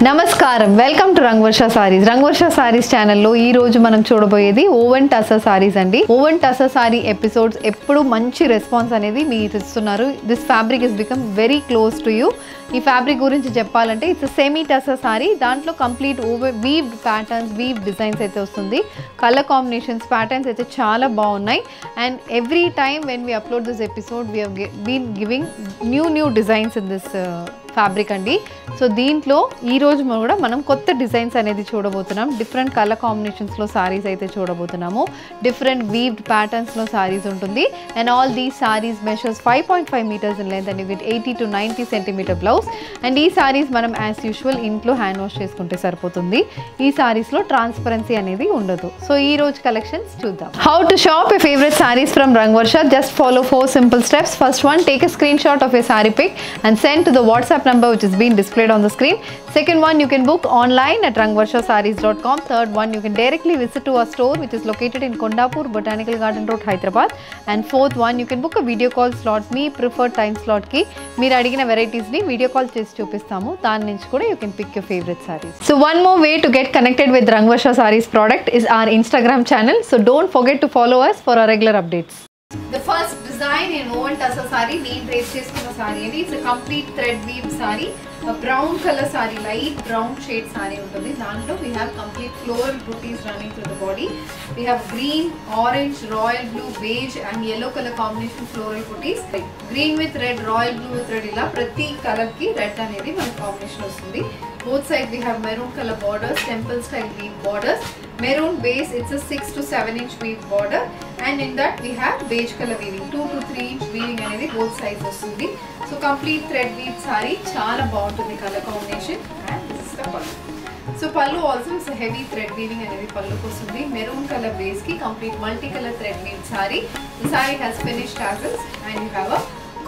నమస్కారం welcome to Rangavarsha saris. Rangavarsha saris ఛానల్లో ఈ రోజు మనం చూడబోయేది ఓవెన్ టసర్ సారీస్ అండి. ఓవెన్ టసర్ సారీ ఎపిసోడ్స్ ఎప్పుడు మంచి రెస్పాన్స్ అనేది మీరు ఇస్తున్నారు. This fabric is become very close to you. ఈ ఫ్యాబ్రిక్ గురించి చెప్పాలంటే ఇట్స్ సెమీ టసర్ సారీ. దాంట్లో complete weaved patterns, weave designs అయితే వస్తుంది. కలర్ కాంబినేషన్స్, ప్యాటర్న్స్ అయితే చాలా బాగున్నాయి. And every time when we upload this episode we have been giving new designs in this fabric అండి. సో దీంట్లో ఈరోజు కూడా మనం కొత్త డిజైన్స్ అనేది చూడబోతున్నాం. డిఫరెంట్ కలర్ కాంబినేషన్స్లో సారీస్ అయితే చూడబోతున్నాము. డిఫరెంట్ వీవ్డ్ ప్యాటర్న్స్లో సారీస్ ఉంటుంది. And all these saris measures 5.5 metres in length and with 80 to 90 centimetre blouse. And ఈ సారీస్ మనం యాజ్ యూజువల్ ఇంట్లో హ్యాండ్ వాష్ చేసుకుంటే సరిపోతుంది. ఈ సారీస్లో ట్రాన్స్పరెన్సీ అనేది ఉండదు. సో ఈ రోజు కలెక్షన్స్ చూద్దాం. How to shop A favourite saris from Rangavarsha. Just follow 4 simple steps. First one, take a screenshot of your saree pic and send to the WhatsApp number which is being displayed on the screen. Second one, you can book online at rangvarshasarees.com. Third one, you can directly visit to our store which is located in Kondapur, Botanical Garden Road, Hyderabad. And fourth one, you can book a video call slot. Me preferred time slot ki meer adigina varieties ni video call chesi chupistamu. Dani nunchi kuda you can pick your favorite sarees. So one more way to get connected with Rangvarsha Sarees product is our Instagram channel. So don't forget to follow us for our regular updates. The first design in woven tussar saree, nee trace chestunna saree adi. It's a complete thread weave saree, a brown color saree, light brown shade saree untundi. Dantlo we have complete floral booties running through the body. We have green, orange, royal blue, beige and yellow color combination floral booties. Green with red, royal blue with red, ila prati color ki red anedi మన combination వస్తుంది. Both sides we have maroon color borders, temple style weave borders. Maroon base, it's a 6 to 7 inch weave border, and in that we have beige color weaving, 2 to 3 inch weaving అనేది both sides వస్తుంది. So complete thread weave saree, చాలా బాగుంటుంది color combination. And this is the pallu. So pallu also is a heavy thread weaving అనేది palluకి వస్తుంది. Maroon color base ki complete multi color thread weave saree. The saree has finished tassels and you have a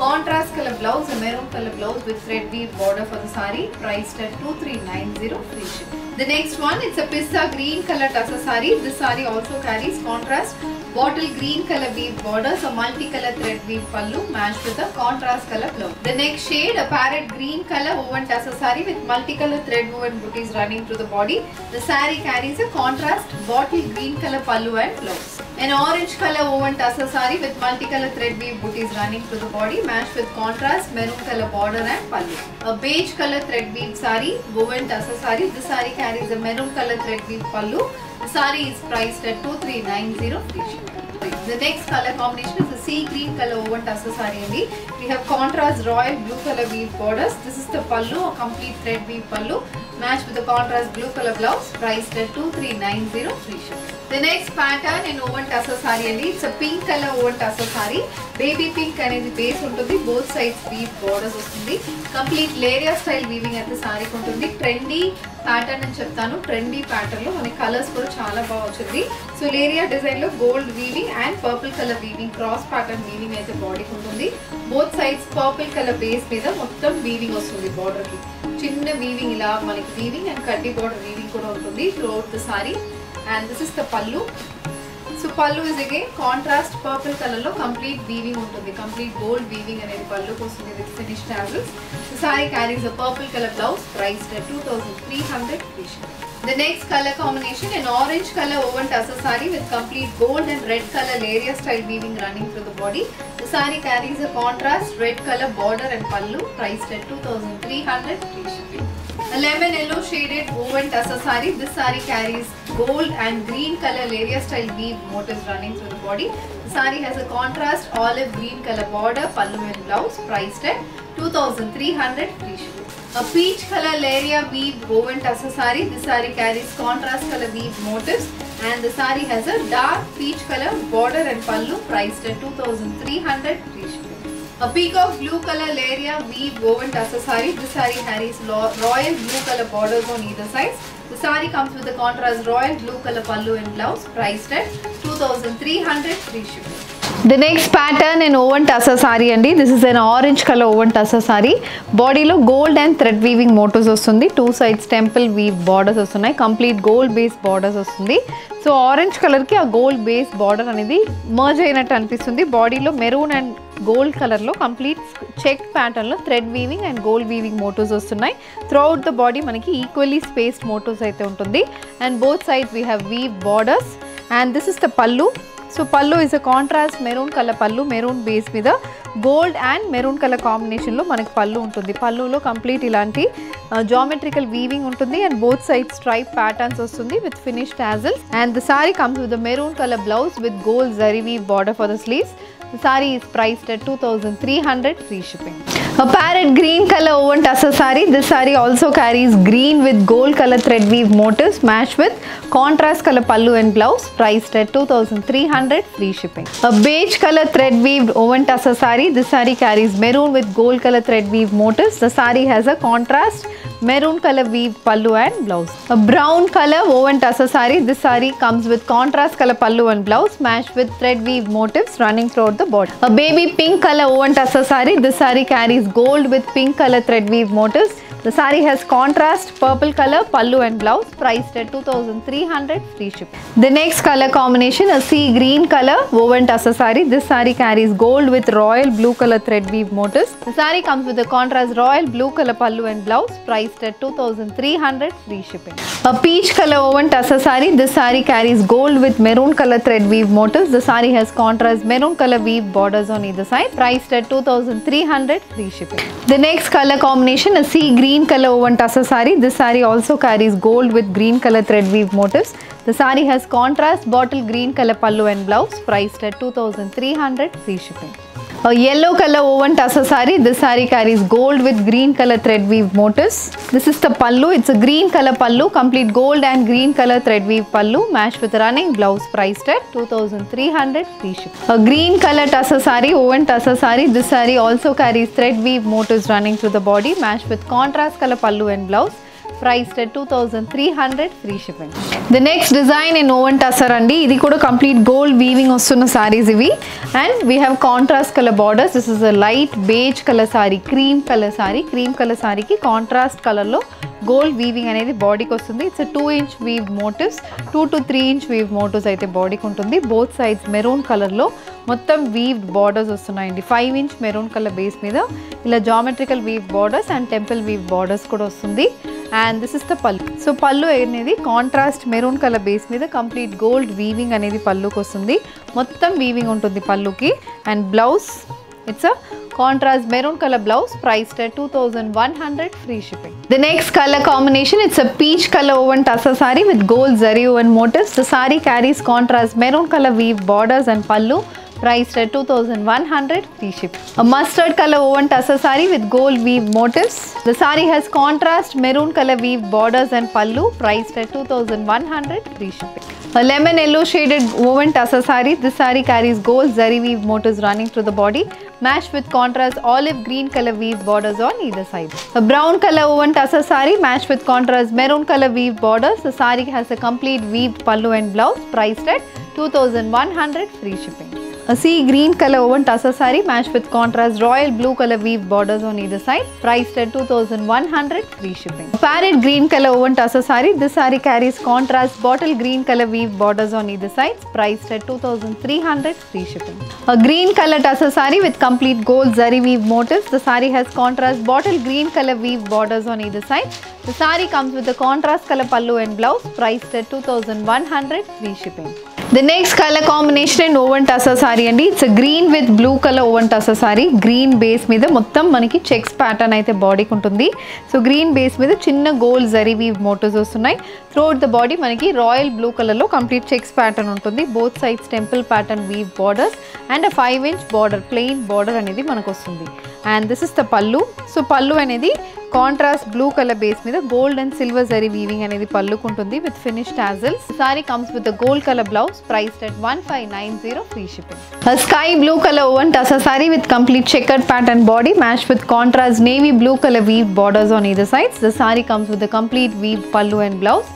contrast color blouse, a maroon color blouse with thread weave border for the saree, priced at 2390 free shipping. The next one, it's a pista green color tussar saree. This saree also carries contrast bottle green color weave borders, a multi-color thread weave pallu matched with a contrast color blouse. The next shade, a parrot green color woven tussar saree with multi-color thread woven booties running through the body. The saree carries a contrast bottle green color pallu and blouse. An orange color woven tussar saree with multi-color thread weave booties running through the body matched with contrast maroon color border and pallu. A beige color thread weave saree, woven tussar saree. This saree carries a maroon color thread weave pallu. The saree is priced at 2390 free shipping. The next color combination is a sea green color woven tussar saree. We have contrast royal blue color weave borders. This is the pallu, a complete thread weave pallu matched with the contrast blue color blouse, priced at 2390 free shipping. The next pattern in woven tussar saree andi, it's a pink color woven tussar saree. Baby pink anedi base untundi, both sides weave borders vastundi. Complete layer style weaving అయితే saree untundi. Trendy pattern అని చెప్తాను. Trendy pattern లో మనకి colours కూడా చాలా బాగా వచ్చింది. So leheriya design లో gold weaving and purple colour weaving, cross pattern weaving అయితే బాడీకి ఉంటుంది. Both sides purple colour base మీద మొత్తం వీవింగ్ వస్తుంది. బార్డర్ కి చిన్న వీవింగ్ ఇలా మనకి వీవింగ్ అండ్ కడ్డీ బార్డర్ వీవింగ్ కూడా ఉంటుంది throughout the sorry. And this is the pallu. So pallu is again contrast purple color lo complete weaving untundi. Complete gold weaving anedi pallu kostundi with finished tassels. The saree carries a purple color blouse, priced at 2300 free shipping. The next color combination, an orange color woven tussar saree with complete gold and red color layer style weaving running through the body. The saree carries a contrast red color border and pallu, priced at 2300 free shipping. A lemon yellow shaded woven tussar saree. This saree carries gold and green color layer style weave motifs running through the body. The saree has a contrast olive green color border, pallu and blouse, priced at 2300 free shipping. A peach color layer weave woven tussar saree. This saree carries contrast color weave motifs and the saree has a dark peach color border and pallu, priced at 2300 free shipping. A peacock blue color layer weave woven tussar saree. This saree carries royal blue color borders on either side. The saree comes with a contrast royal blue color pallu and blouse, priced at 2300 free shipping. The next pattern in woven tussar saree andi. This is an orange color woven tussar saree. Body lo gold and thread weaving motifs vastundi. Two sides temple weave borders vastunnai. Complete gold based borders vastundi. So orange color ki a gold based border anedi merge ayinattu anipistundi. Body lo maroon and gold color lo complete check pattern lo thread weaving and gold weaving motifs vastunnai. Throughout the body manaki equally spaced motifs aithe untundi, and both sides we have weave borders, and this is the pallu. So pallu is a contrast maroon color pallu, maroon base మీద gold and maroon color combination లో మనకి పల్లు ఉంటుంది. పల్లులో complete ఇలాంటి geometrical weaving ఉంటుంది, and both sides stripe patterns వస్తుంది with finished tassels, and the saree comes with a maroon color blouse with gold zari weave border for the sleeves. The saree is priced at 2,300 free shipping. A parrot green color woven tussar saree. This saree also carries green with gold color thread weave motifs matched with contrast color pallu and blouse, priced at 2,300 free shipping. A beige color thread weaved woven tussar saree. This saree carries maroon with gold color thread weave motifs. The saree has a contrast maroon color weave pallu and blouse. A brown color woven tussar saree. This saree comes with contrast color pallu and blouse matched with thread weave motifs running throughout the body. A baby pink color woven tussar saree. This saree carries gold with pink color thread weave motifs. The saree has contrast purple color pallu and blouse, priced at 2,300 free shipping. The next color combination, a sea green color woven tussar saree. This saree carries gold with royal blue color thread weave motifs. The saree comes with a contrast royal blue color pallu and blouse, priced at 2,300 free shipping. A peach color woven tussar saree. This saree carries gold with maroon color thread weave motifs. The saree has contrast maroon color weave borders on either side, priced at 2,300 free shipping. The next color combination, a sea green color woven tussar saree. This saree also carries gold with green color thread weave motifs. The saree has contrast bottle green color pallu and blouse, priced at 2,300 free shipping. A yellow color woven tussar saree. This saree carries gold with green color thread weave motifs. This is the pallu. It's a green color pallu, complete gold and green color thread weave pallu matched with running blouse, priced at 2,300 free shipping. A green color tussar saree, woven tussar saree. This saree also carries thread weave motifs running through the body matched with contrast color pallu and blouse, priced at 2,300 free shipping. The next design in woven tussar andi. Idi kuda complete gold weaving ostunna sarees ivi, and we have contrast color borders. This is a light beige color saree, cream color saree. Cream color saree ki contrast color lo gold weaving అనేది బాడీకి వస్తుంది. It's 2-inch weave motifs, 2 to 3-inch weave motifs అయితే బాడీకి ఉంటుంది. Both sides maroon కలర్లో మొత్తం weaved borders వస్తున్నాయండి. 5-inch maroon colour base మీద ఇలా geometrical weave borders and temple weave borders కూడా వస్తుంది. And this is the pallu. So pallu అనేది కాంట్రాస్ట్ మెరూన్ కలర్ బేస్ మీద కంప్లీట్ గోల్డ్ వీవింగ్ అనేది పల్లుకి వస్తుంది. మొత్తం వీవింగ్ ఉంటుంది పల్లుకి. And blouse, it's a contrast maroon color blouse, priced at 2,100 free shipping. The next color combination, it's a peach color woven tussar saree with gold zari woven motifs. The saree carries contrast maroon color weave borders and pallu, priced at 2,100 free shipping. A mustard color woven tussar saree with gold weave motifs. The saree has contrast maroon color weave borders and pallu, priced at 2,100 free shipping. A lemon yellow shaded woven tussar saree. This saree carries gold zari weave motifs running through the body, matched with contrast olive green color weave borders on either side. A brown color woven tussar saree matched with contrast maroon color weave borders. The saree has a complete weaved pallu and blouse, priced at 2,100 free shipping. A sea green color woven tussar saree matched with contrast royal blue color weave borders on either side, priced at 2,100 free shipping. A parrot green color woven tussar saree. This saree carries contrast bottle green color weave borders on either side, priced at 2,300 free shipping. A green color tussar saree with complete gold zari weave motifs. The saree has contrast bottle green color weave borders on either side. The saree comes with a contrast color pallu and blouse, priced at 2,100 free shipping. The next color combination in woven tussar saree andi. It's a green with blue color woven tussar saree. Green base మీద మొత్తం మనకి checks pattern అయితే బాడీకి ఉంటుంది. So green base మీద చిన్న gold zari weave motifs వస్తున్నాయి. Throughout the body మనకి రాయల్ బ్లూ కలర్లో కంప్లీట్ చెక్స్ ప్యాటర్న్ ఉంటుంది. Both sides temple pattern weave borders and 5-inch border, plain border అనేది మనకు వస్తుంది. And this is the pallu. So pallu అనేది కాంట్రాస్ట్ బ్లూ కలర్ బేస్ మీద gold and silver zari weaving అనేది పల్లుకు ఉంటుంది with finish tassels. Sari comes with the gold colour blouse, priced at 1590 free shipping. A sky blue color woven tussar saree with complete checkered pattern body matched with contrast navy blue color weave borders on either sides. The saree comes with a complete weave pallu and blouse,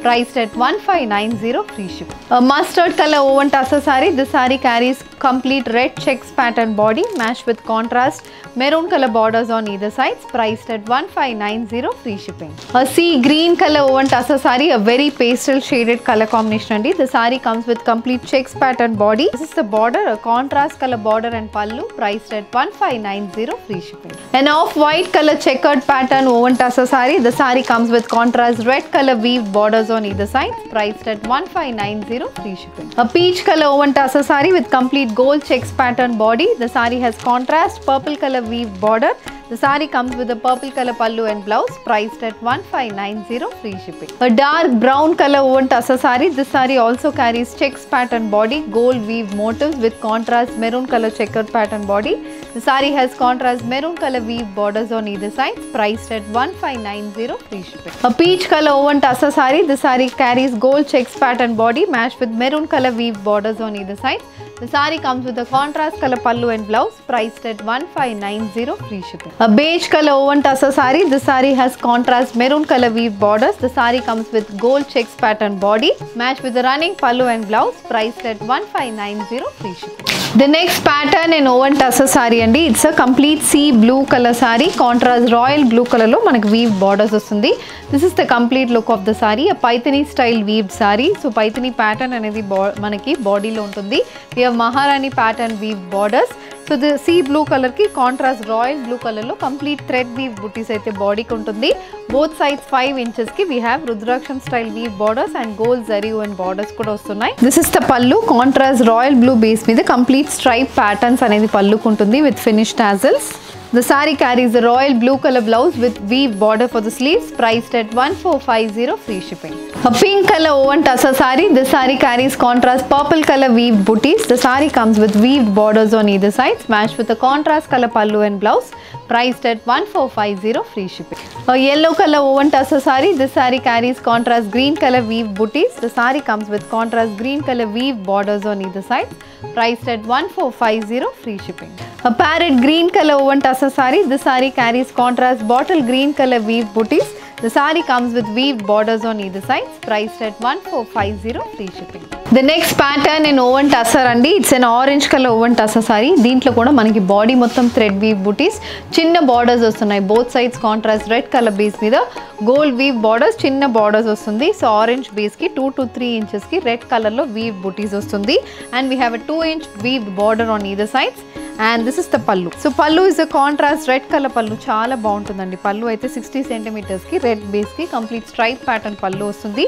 priced at 1590 free ship. A mustard color woven tussar saree. This saree carries complete red checks pattern body matched with contrast maroon color borders on either sides, priced at 1590 free shipping. A sea green color woven tussar saree, a very pastel shaded color combination andi. The saree comes with complete checks pattern body. This is the border, a contrast color border and pallu, priced at 1590 free shipping. An off-white color checkered pattern woven tussar saree. The saree comes with contrast red color weave borders on either side, priced at 1590 free shipping. A peach color woven tussar saree with complete gold checks pattern body. The saree has contrast purple color weave border. The saree comes with a purple color pallu and blouse, priced at 1590 free shipping. A dark brown color woven tussar saree. This saree also carries checks pattern body, gold weave motifs with contrast maroon color checkered pattern body. The saree has contrast maroon color weave borders on either side, priced at 1590 free shipping. A peach color woven tussar saree. The saree carries gold checks pattern body matched with maroon color weave borders on either side. The saree comes with a contrast color pallu and blouse, priced at 1590 free shipping. A beige color woven tussar saree. This saree has contrast maroon color weave borders. The saree comes with gold checks pattern body matched with the running pallu and blouse, priced at 1590 free shipping. The next pattern in woven tussar saree andi. It's a complete sea blue color saree, contrast royal blue color lo manaku weave borders vastundi. This is the complete look of the saree, a Paithani style weaved saree. So Paithani pattern anedi manaki body lo untundi. We have Maharani pattern weave borders. So the sea blue color ki contrast royal blue color lo complete thread weave booties aithe body ki untundi. Both sides 5 inches ki we have Rudraksham style weave borders and gold zari and borders kuda vastunnai. This is the pallu, contrast royal blue base meeda complete stripe patterns anedi pallu ku untundi with finished tassels. The saree carries a royal blue color blouse with weave border for the sleeves, priced at 1450 free shipping. A pink color woven tussar saree. This saree carries contrast purple color weave booties. The saree comes with weaved borders on either sides, matched with a contrast color pallu and blouse, priced at 1450 free shipping. A yellow color woven tussar saree. This saree carries contrast green color weave booties. The saree comes with contrast green color weave borders on either side, priced at 1450 free shipping. A parrot green color woven tussar saree. This saree carries contrast bottle green color weave booties. The saree comes with weaved borders on either sides, priced at 1450 free shipping. The next pattern in woven tussar andi. It's an orange color woven tussar saree. Deentlo kuda manaki body mottham thread weave booties, chinna borders vastunnai. Both sides contrast red color base meeda gold weave borders, chinna borders vastundi. So orange base ki 2 to 3 inches ki red color lo weave booties vastundi, and we have a 2-inch weaved border on either sides. And this is the pallu. So pallu is a contrast red color pallu, chaala baaguntundandi. Pallu aithe 60 centimeters ki red base ki complete stripe pattern pallu vastundi.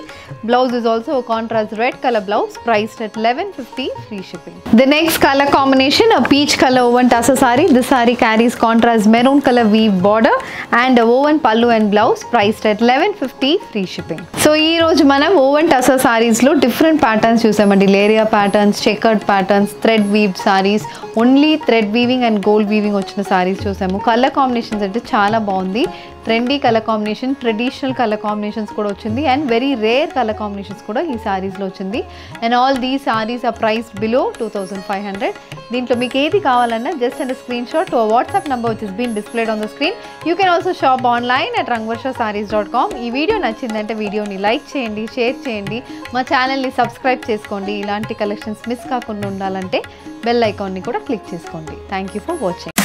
Blouse is also a contrast red color blouse, priced at 1150 free shipping. The next color combination, a peach color woven tussar saree. This saree carries contrast maroon color weave border and a woven pallu and blouse, priced at 1150 free shipping. So ee roju manam woven tussar sarees lo different patterns chusamandi. Leria patterns, checkered patterns, thread weaved sarees, only thread weaving and gold weaving వచ్చిన sarees చూసాము. Colour combinations అంటే చాలా బాగుంది. Trendy colour combination, traditional colour combinations కూడా వచ్చింది, and very rare colour combinations కూడా ఈ సారీస్లో వచ్చింది. And all these saris are priced below 2500. దీంట్లో మీకు ఏది కావాలన్నా just and screenshot to a WhatsApp number which is being displayed on the screen. You can also shop online at rangvarshasarees.com. ఈ video నచ్చిందంటే వీడియోని లైక్ చేయండి, షేర్ చేయండి, మా ఛానల్ని సబ్స్క్రైబ్ చేసుకోండి. ఇలాంటి కలెక్షన్స్ మిస్ కాకుండా ఉండాలంటే బెల్ ఐకాన్ని కూడా క్లిక్ చేసుకోండి. Thank you for watching.